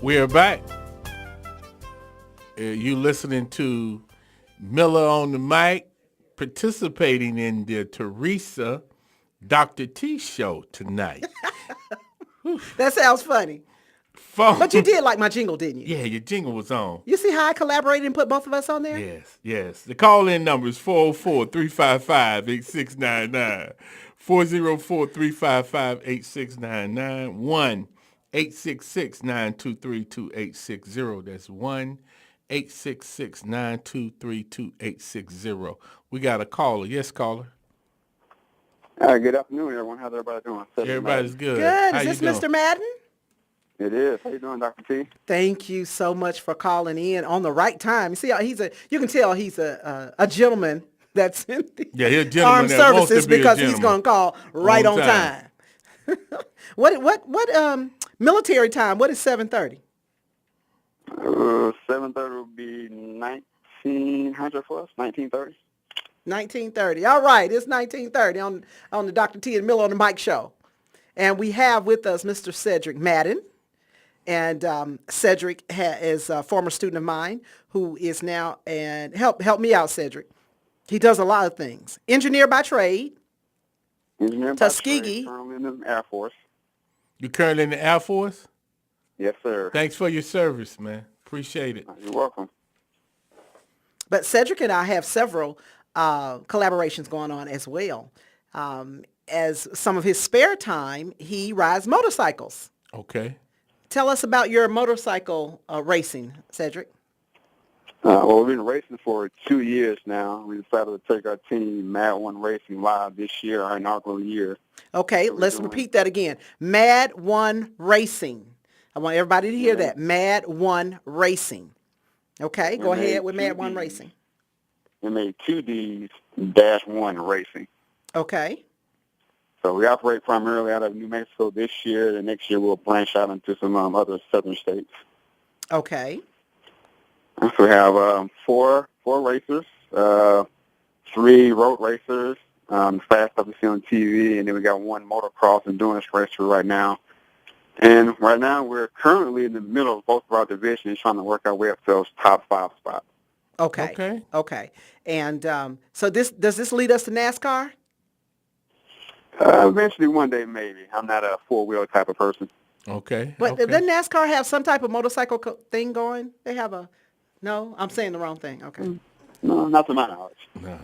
We're back. You listening to Miller on the mic, participating in the Teresa Dr. T show tonight. That sounds funny. But you Phone. did like my jingle, didn't you? Yeah, your jingle was on. You see how I collaborated and put both of us on there? Yes, yes. The call-in number is 404-355-8699. 404-355-8699. 1-866-923-2860. That's 1-866-923-2860. We got a caller. Yes, caller. Good afternoon, everyone. How's everybody doing? Everybody's good. Good. How Is you this doing? Mr. Madden? It is. How you doing, Dr. T? Thank you so much for calling in on the right time. You see, you can tell he's a gentleman that's in the Yeah, he's a gentleman armed that wants to services be a because he's gentleman. going to call right On on time. What military time? What is 7:30? 7:30 will be 1900 for us. 1930. 19:30. All right, it's 19:30 on the Dr. T and Miller on the Mic show. And we have with us Mr. Cedric Madden. And Cedric is a former student of mine who is now, and help me out, Cedric. He does a lot of things. Engineer by trade. Engineer by Tuskegee. trade, currently in the Air Force. You currently in the Air Force? Yes, sir. Thanks for your service, man. Appreciate it. You're welcome. But Cedric and I have several collaborations going on as well. As some of his spare time, he rides motorcycles. Okay. Tell us about your motorcycle racing, Cedric. Well, we've been racing for 2 years now. We decided to take our team MADD-1 Racing live this year, our inaugural year. Okay, let's repeat that again. MADD-1 Racing. I want everybody to hear that. MADD-1 Racing. Okay, go ahead with MADD-1 Racing. We made 2Ds-1 Racing. Okay. So we operate primarily out of New Mexico this year. The next year we'll branch out into some other southern states. Okay. So we have four racers, 3 road racers, fast stuff we see on TV, and then we got 1 motocross endurance racer right now. And right now we're currently in the middle of both of our divisions trying to work our way up to those top 5 spots. Okay. And so does this lead us to NASCAR? Eventually one day maybe. I'm not a 4-wheel type of person. Okay. But okay. doesn't NASCAR have some type of motorcycle thing going? They have no, I'm saying the wrong thing. Okay. No, not to my knowledge. No.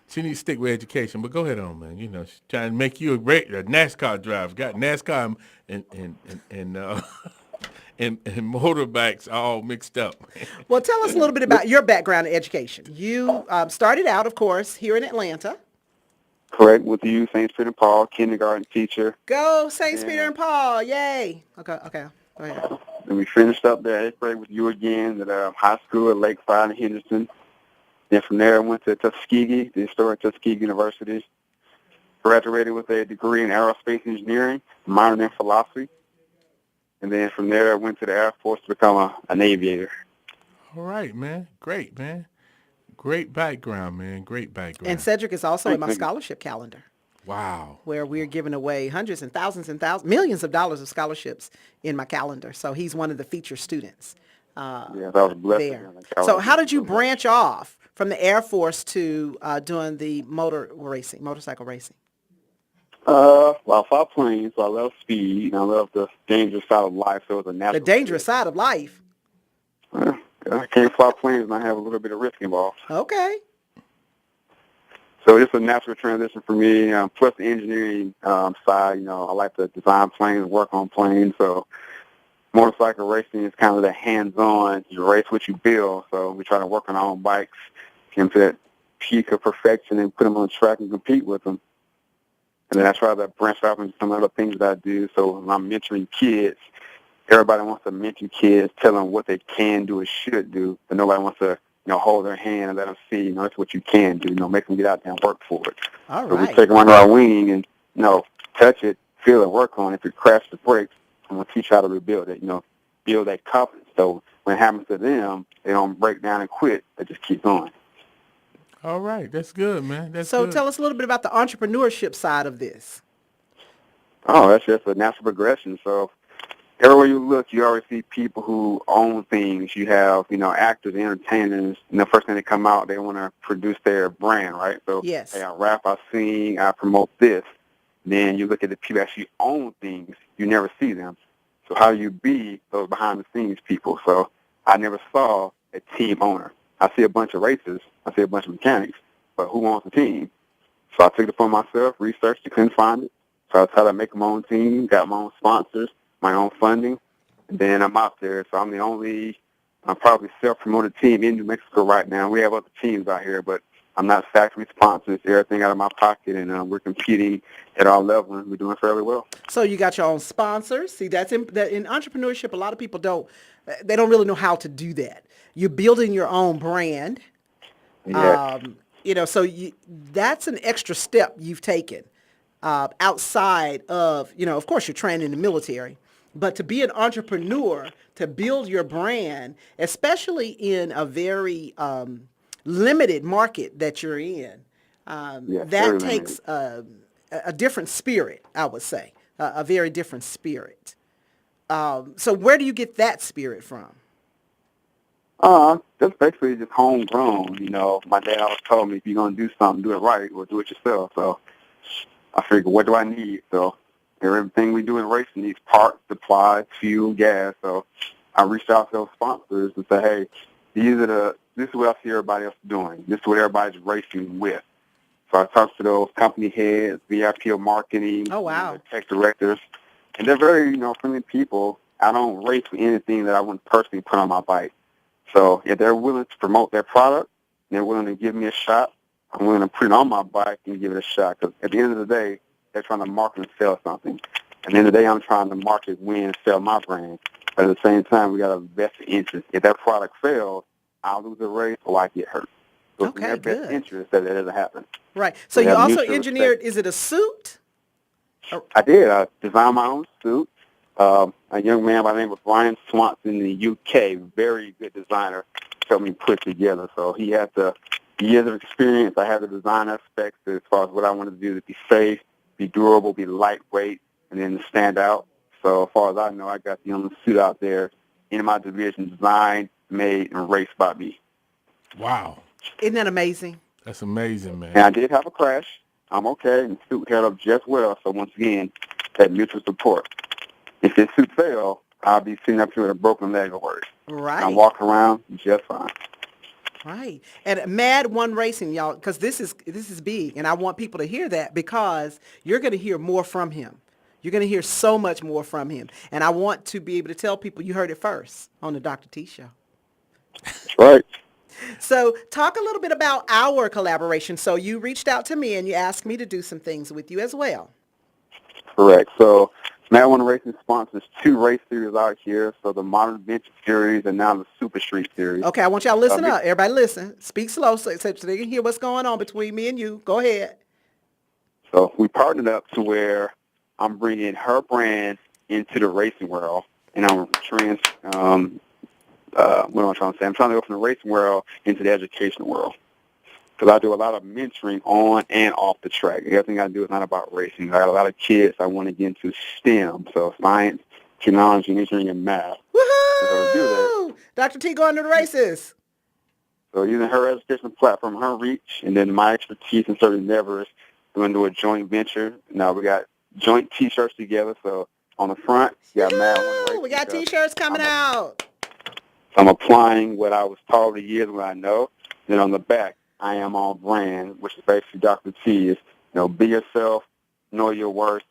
She needs to stick with education. But go ahead on, man. You know, she's trying to make you a NASCAR driver. Got NASCAR and motorbikes all mixed up. Well, tell us a little bit about your background in education. You started out, of course, here in Atlanta. Correct, with you, St. Peter and Paul, kindergarten teacher. Go St. Peter and Paul. Yay. Okay. Go ahead. And we finished up there 8th grade with you again at high school at Lakeside in Henderson. Then from there I went to Tuskegee, the historic Tuskegee University. Graduated with a degree in aerospace engineering, minor in philosophy. And then from there I went to the Air Force to become an aviator. All right, man. Great, man. Great background, man. Great background. And Cedric is also in my scholarship calendar. Wow. Where we're giving away hundreds and thousands and millions of dollars of scholarships in my calendar. So he's one of the featured students Yes, I was blessed. there. So how did you branch off from the Air Force to doing the motorcycle racing? Well, I fly planes, so I love speed, and I love the dangerous side of life, so it was a natural. The dangerous side of life. I can't fly planes and I have a little bit of risk involved. Okay. So it's a natural transition for me. Plus the engineering side, I like to design planes, work on planes. So motorcycle racing is kind of the hands-on. You race what you build. So we try to work on our own bikes, get to that peak of perfection, and put them on the track and compete with them. And then I try to branch out into some other things that I do. So when I'm mentoring kids, everybody wants to mentor kids, tell them what they can do or should do, but nobody wants to, hold their hand and let them see, that's what you can do, make them get out there and work for it. All so right. we take them under our wing and, touch it, feel it, work on it. If it crashes or breaks, I'm going to teach you how to rebuild it, build that confidence. So when it happens to them, they don't break down and quit. They just keep going. All right. That's good, man. So good. tell us a little bit about the entrepreneurship side of this. Oh, that's just a natural progression. So everywhere you look, you always see people who own things. You have, actors, entertainers, and the first thing they come out, they want to produce their brand, right? So, Yes. hey, I rap, I sing, I promote this. Then you look at the people that actually own things, you never see them. So how do you be those behind-the-scenes people? So I never saw a team owner. I see a bunch of racers, I see a bunch of mechanics, but who owns the team? So I took it upon myself, researched, couldn't find it. So I tried to make my own team, got my own sponsors, my own funding, and then I'm out there. So I'm the only, probably self-promoted team in New Mexico right now. We have other teams out here, but I'm not factory sponsors, everything out of my pocket, and we're competing at our level, and we're doing fairly well. So you got your own sponsors. See, that in entrepreneurship, a lot of people they don't really know how to do that. You're building your own brand. Yeah. That's an extra step you've taken outside of course, you're trained in the military, but to be an entrepreneur, to build your brand, especially in a very limited market that you're in, Yes, that very takes limited. a different spirit, I would say, a very different spirit. So where do you get that spirit from? Just basically just homegrown. My dad always told me if you're gonna do something, do it right or do it yourself. So I figured, what do I need? So everything we do in racing needs parts, supplies, fuel, gas. So I reached out to those sponsors and said, hey, this is what I see everybody else doing. This is what everybody's racing with. So I talked to those company heads, VIP of marketing, Oh, wow. the tech directors, and they're very, friendly people. I don't race for anything that I wouldn't personally put on my bike. So if they're willing to promote their product, and they're willing to give me a shot, I'm willing to put it on my bike and give it a shot. Because at the end of the day, they're trying to market and sell something. At the end of the day, I'm trying to market, win, and sell my brand. But at the same time, we got a vested interest. If that product fails, I'll lose a race or I get hurt. So it's in their best interest that it doesn't happen. Right. So We you have also mutual engineered, respect. is it a suit? I did. I designed my own suit. A young man by the name of Brian Swanson in the UK, very good designer, helped me put together. So he had the years of experience. I had the design aspects as far as what I wanted to do to be safe, be durable, be lightweight, and then to stand out. So as far as I know, I got the only suit out there in my division designed, made, and raced by me. Wow. Isn't that amazing? That's amazing, man. And I did have a crash. I'm okay, and the suit held up just well. So once again, that mutual support. If this suit failed, I'll be sitting up here with a broken leg or worse. Right. I walk around just fine. Right. And MADD-1 Racing, y'all, because this is big, and I want people to hear that because you're going to hear more from him. You're going to hear so much more from him. And I want to be able to tell people you heard it first on the Dr. T Show. That's right. So talk a little bit about our collaboration. So you reached out to me and you asked me to do some things with you as well. Correct. So MADD-1 Racing sponsors 2 race series out here. So the Modern Adventure Series and now the Super Street Series. Okay, I want y'all to listen up. Everybody listen. Speak slow so they can hear what's going on between me and you. Go ahead. So we partnered up to where I'm bringing her brand into the racing world, and I'm what am I trying to say? I'm trying to go from the racing world into the educational world. Because I do a lot of mentoring on and off the track. Everything I do is not about racing. I got a lot of kids I want to get into STEM, so science, technology, engineering, and math. Woohoo! So to do that, Dr. T going to the races. so using her educational platform, her reach, and then my expertise in certain endeavors, we're going to do a joint venture. Now we got joint T-shirts together. So on the front, you got MADD-1 Racing. We got T-shirts coming out. I'm applying what I was taught the years what I know. Then on the back, I am on brand, which is basically Dr. T is, be yourself, know your worth,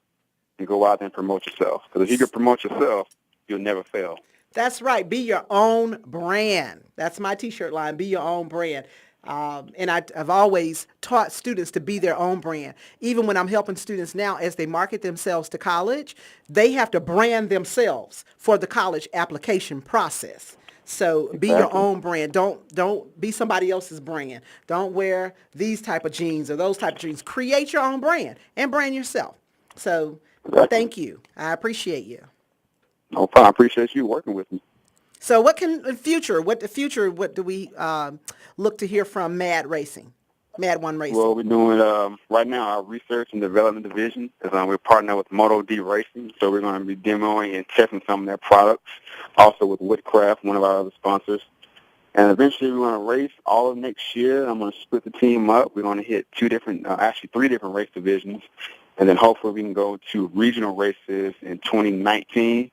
and go out there and promote yourself. Because if you can promote yourself, you'll never fail. That's right. Be your own brand. That's my T-shirt line. Be your own brand. And I've always taught students to be their own brand. Even when I'm helping students now as they market themselves to college, they have to brand themselves for the college application process. So be your own brand. Don't be somebody else's brand. Don't wear these type of jeans or those type of jeans. Create your own brand and brand yourself. So thank you. I appreciate you. No problem. I appreciate you working with me. So what do we look to hear from MADD Racing? MADD-1 Well, Racing? we're doing right now our research and development division is we're partnering with MotoD Racing, so we're going to be demoing and testing some of their products. Also with Woodcraft, one of our other sponsors. And eventually we're going to race all of next year. I'm going to split the team up. We're going to hit three different race divisions. And then hopefully we can go to regional races in 2019.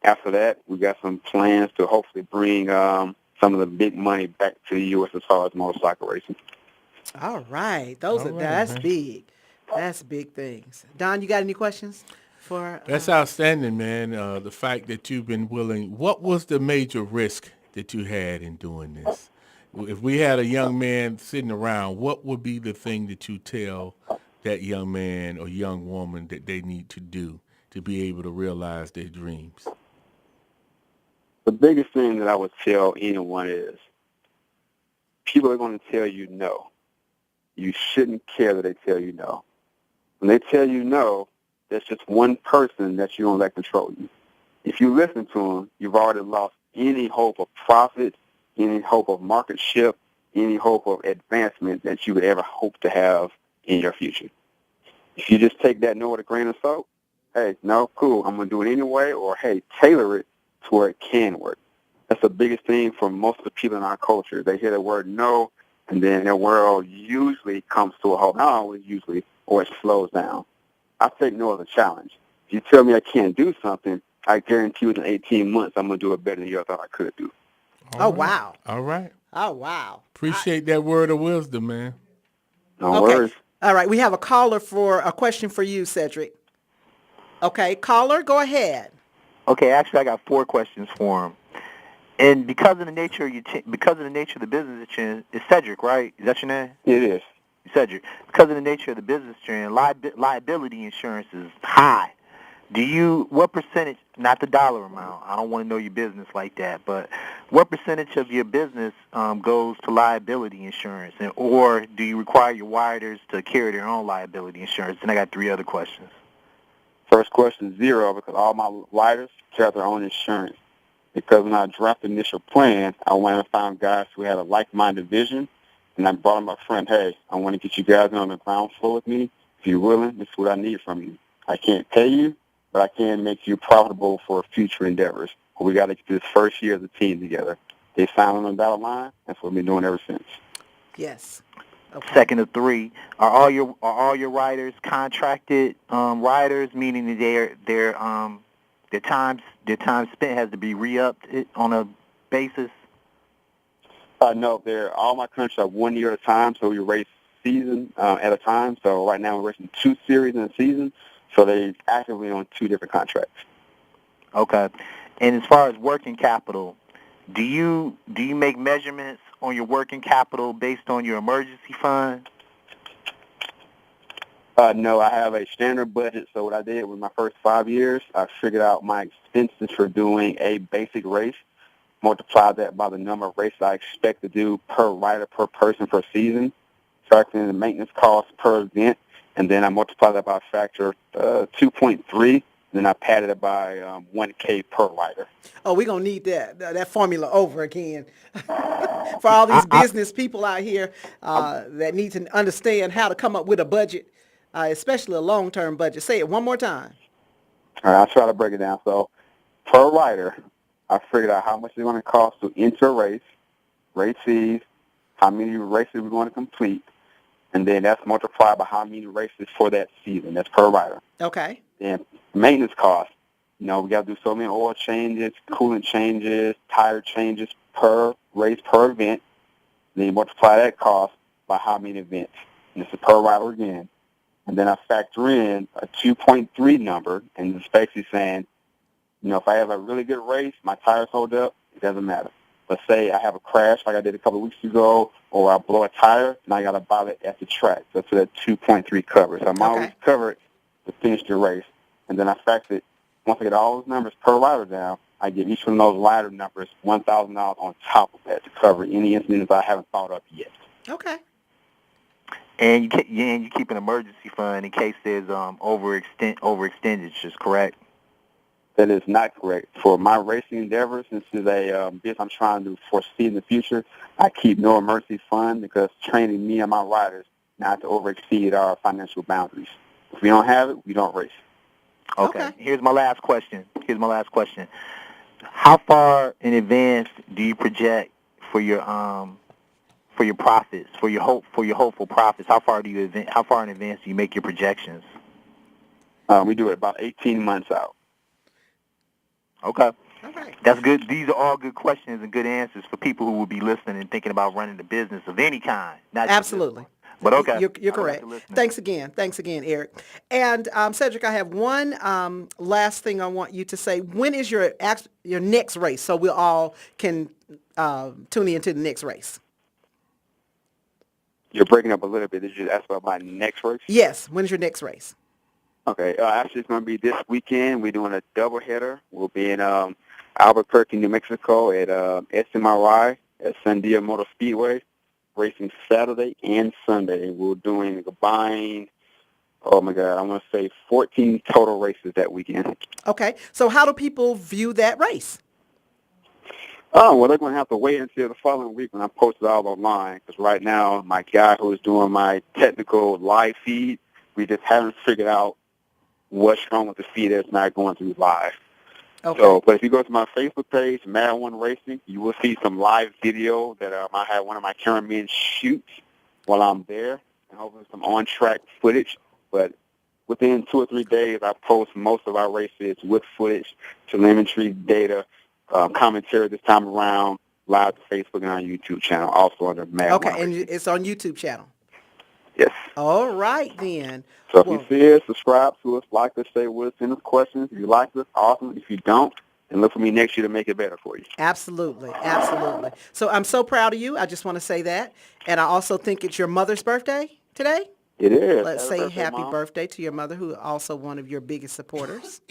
After that, we got some plans to hopefully bring some of the big money back to the U.S. as far as motorcycle racing. All right. All right, That's man. big. That's big things. Don, you got any questions for? That's outstanding, man. The fact that you've been willing. What was the major risk that you had in doing this? If we had a young man sitting around, what would be the thing that you tell that young man or young woman that they need to do to be able to realize their dreams? The biggest thing that I would tell anyone is people are going to tell you no. You shouldn't care that they tell you no. When they tell you no, there's just one person that you don't let control you. If you listen to them, you've already lost any hope of profit, any hope of marketship, any hope of advancement that you would ever hope to have in your future. If you just take that no with a grain of salt, hey, no, cool, I'm going to do it anyway, or hey, tailor it to where it can work. That's the biggest thing for most of the people in our culture. They hear the word no, and then their world usually comes to a halt. Not always usually, or it slows down. I take no as a challenge. If you tell me I can't do something, I guarantee within 18 months I'm going to do it better than you thought I could do. Oh, wow. All right. Oh, wow. Appreciate that word of wisdom, man. No Okay. worries. All right. We have a caller for a question for you, Cedric. Okay. Caller, go ahead. Okay, actually, I got 4 questions for him. And because of the nature of the business that you're in, it's Cedric, right? Is that your name? It is. Cedric. Because of the nature of the business you're in, liability insurance is high. What percentage, not the dollar amount, I don't want to know your business like that, but what percentage of your business goes to liability insurance? Or do you require your riders to carry their own liability insurance? And I got 3 other questions. First question, 0, because all my riders carry their own insurance. Because when I drafted the initial plan, I went and found guys who had a like-minded vision, and I brought them a friend, hey, I want to get you guys on the ground floor with me. If you're willing, this is what I need from you. I can't pay you, but I can make you profitable for future endeavors. But we got to get this first year as a team together. They signed on the dotted line. That's what we've been doing ever since. Yes. Okay. Second of 3, are all your riders contracted riders, meaning that their time spent has to be re-upped on a basis? No, all my countries are 1 year at a time, so we race season at a time. So right now we're racing 2 series in a season, so they're actively on 2 different contracts. Okay. And as far as working capital, do you make measurements on your working capital based on your emergency fund? No, I have a standard budget. So what I did with my first 5 years, I figured out my expenses for doing a basic race, multiply that by the number of races I expect to do per rider, per person, per season, factoring in the maintenance costs per event, and then I multiply that by a factor 2.3, then I padded it by 1K per rider. Oh, we're going to need that formula over again for all these business people out here that need to understand how to come up with a budget, especially a long-term budget. Say it one more time. All right, I'll try to break it down. So per rider, I figured out how much it's going to cost to enter a race fees, how many races we're going to complete, and then that's multiplied by how many races for that season. That's per rider. Okay. Then maintenance costs. We got to do so many oil changes, coolant changes, tire changes per race, per event. Then you multiply that cost by how many events. And this is per rider again. And then I factor in a 2.3 number, and it's basically saying, if I have a really good race, my tires hold up, it doesn't matter. Let's say I have a crash like I did a couple of weeks ago, or I blow a tire, and I got to buy it at the track. So that's what that 2.3 covers. I'm always covered to finish the race. And then I factor it. Once I get all those numbers per rider down, I give each one of those rider numbers $1,000 on top of that to cover any incidents I haven't thought of yet. Okay. And you keep an emergency fund in case there's overextendages, correct? That is not correct. For my racing endeavors, since it's a business I'm trying to foresee in the future, I keep no mercy fund because training me and my riders not to overexceed our financial boundaries. If we don't have it, we don't race. Okay. Here's my last question. How far in advance do you project for your profits, for your hopeful profits? How far in advance do you make your projections? We do it about 18 months out. Okay. All right. That's good. These are all good questions and good answers for people who will be listening and thinking about running a business of any kind. Not just this Absolutely. one. But okay. You're correct. Thanks again, Eric. And Cedric, I have one last thing I want you to say. When is your next race, so we all can tune into the next race? You're breaking up a little bit. Did you ask about my next race? Yes. When is your next race? Okay. Actually, it's going to be this weekend. We're doing a doubleheader. We'll be in Albuquerque, New Mexico at SMRI at Sandia Motor Speedway, racing Saturday and Sunday. We're doing a combined, I want to say 14 total races that weekend. Okay. So how do people view that race? Oh, well, they're going to have to wait until the following week when I post it all online, because right now my guy who is doing my technical live feed, we just haven't figured out what's wrong with the feed that's not going through live. Okay. So, but if you go to my Facebook page, MADD-1 Racing, you will see some live video that I had one of my cameramen shoot while I'm there, and hopefully some on-track footage. But within 2 or 3 days, I post most of our races with footage, telemetry data, commentary this time around, live to Facebook and our YouTube channel, also under MADD-1 Okay, and Racing. it's on YouTube channel. Yes. All right, then. So if you see us, subscribe to us, like us, stay with us, send us questions. If you like us, awesome. If you don't, then look for me next year to make it better for you. Absolutely. So I'm so proud of you. I just want to say that. And I also think it's your mother's birthday today. It is. Let's say happy Mom. birthday to your mother, who is also one of your biggest supporters.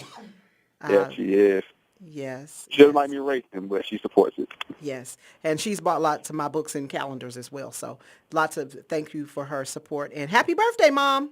Yeah, she is. Yes. She doesn't like me racing, but she supports it. Yes. And she's bought lots of my books and calendars as well. So lots of thank you for her support. And happy birthday, Mom.